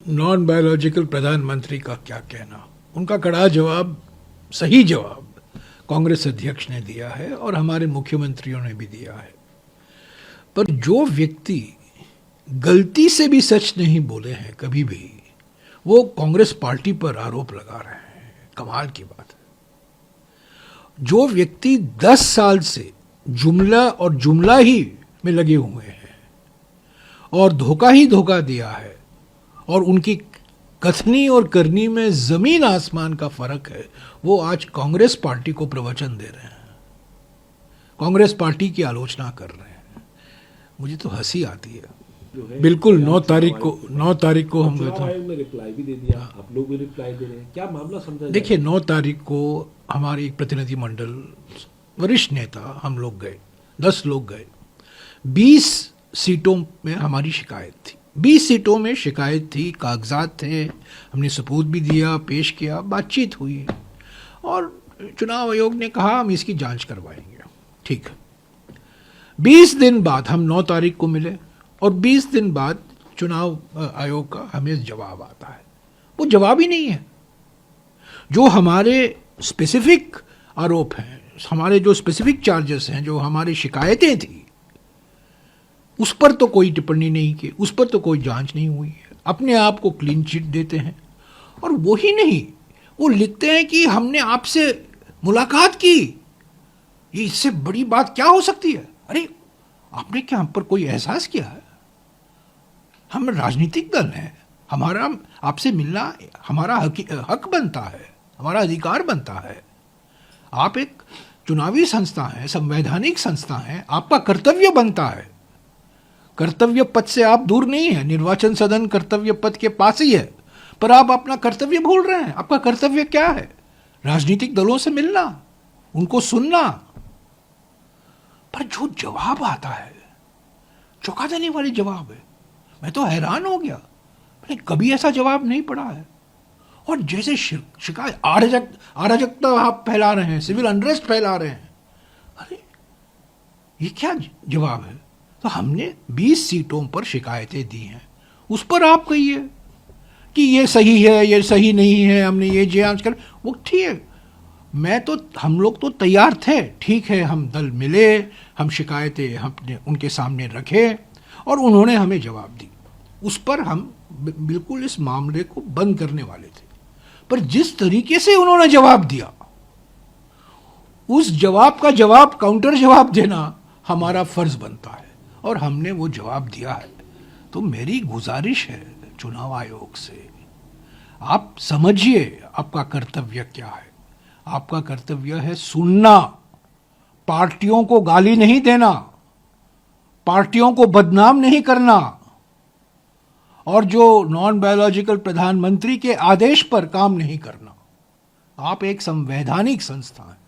Non biological प्रधानमंत्री का क्या कहना, उनका कड़ा जवाब, सही जवाब कांग्रेस अध्यक्ष ने दिया है और हमारे मुख्यमंत्रियों ने भी दिया है। पर जो व्यक्ति गलती से भी सच नहीं बोले हैं कभी भी, वो कांग्रेस पार्टी पर आरोप लगा रहे हैं। कमाल की बात है। जो व्यक्ति 10 साल से जुमला और जुमला ही में लगे हुए हैं और धोखा ही धोखा दिया है, और उनकी कथनी और करनी में जमीन आसमान का फर्क है, वो आज कांग्रेस पार्टी को प्रवचन दे रहे हैं, कांग्रेस पार्टी की आलोचना कर रहे हैं। मुझे तो हंसी आती है। बिल्कुल 9 तारीख को हम गए थे, रिप्लाई भी दे दिया, आप लोग भी रिप्लाई दे रहे हैं, क्या मामला समझा? देखिए 9 तारीख को हमारे एक प्रतिनिधि मंडल, वरिष्ठ नेता, हम लोग गए, 10 लोग गए। 20 सीटों में हमारी शिकायत थी, 20 सीटों में शिकायत थी, कागजात थे, हमने सबूत भी दिया, पेश किया, बातचीत हुई और चुनाव आयोग ने कहा हम इसकी जांच करवाएंगे। ठीक है। 20 दिन बाद हम 9 तारीख को मिले और 20 दिन बाद चुनाव आयोग का हमें जवाब आता है। वो जवाब ही नहीं है। जो हमारे स्पेसिफिक आरोप हैं, हमारे जो स्पेसिफिक चार्जेस हैं, जो हमारी शिकायतें थी, उस पर तो कोई टिप्पणी नहीं की, उस पर तो कोई जांच नहीं हुई है। अपने आप को क्लीन चिट देते हैं। और वो ही नहीं, वो लिखते हैं कि हमने आपसे मुलाकात की। ये इससे बड़ी बात क्या हो सकती है? अरे आपने क्या हम पर कोई एहसास किया है? हम राजनीतिक दल हैं, हमारा आपसे मिलना हमारा हक बनता है, हमारा अधिकार बनता है। आप एक चुनावी संस्था है, संवैधानिक संस्था है, आपका कर्तव्य बनता है। कर्तव्य पथ से आप दूर नहीं है, निर्वाचन सदन कर्तव्य पथ के पास ही है, पर आप अपना कर्तव्य भूल रहे हैं। आपका कर्तव्य क्या है? राजनीतिक दलों से मिलना, उनको सुनना। पर जो जवाब आता है, चौंका देने वाले जवाब है। मैं तो हैरान हो गया, मैंने कभी ऐसा जवाब नहीं पढ़ा है। और जैसे शिकायत, अराजकता आप फैला रहे हैं, सिविल अनरेस्ट फैला रहे हैं। अरे ये क्या जवाब है? तो हमने 20 सीटों पर शिकायतें दी हैं, उस पर आप कहिए कि ये सही है, ये सही नहीं है, हमने ये जांच कर, वो ठीक है। हम लोग तो तैयार थे, ठीक है, हम दल मिले, हम शिकायतें हमने उनके सामने रखे और उन्होंने हमें जवाब दी। उस पर हम बिल्कुल इस मामले को बंद करने वाले थे। पर जिस तरीके से उन्होंने जवाब दिया, उस जवाब का जवाब, काउंटर जवाब देना हमारा फर्ज बनता है और हमने वो जवाब दिया है। तो मेरी गुजारिश है चुनाव आयोग से, आप समझिए आपका कर्तव्य क्या है। आपका कर्तव्य है सुनना, पार्टियों को गाली नहीं देना, पार्टियों को बदनाम नहीं करना, और जो नॉन बायोलॉजिकल प्रधानमंत्री के आदेश पर काम नहीं करना। आप एक संवैधानिक संस्था हैं,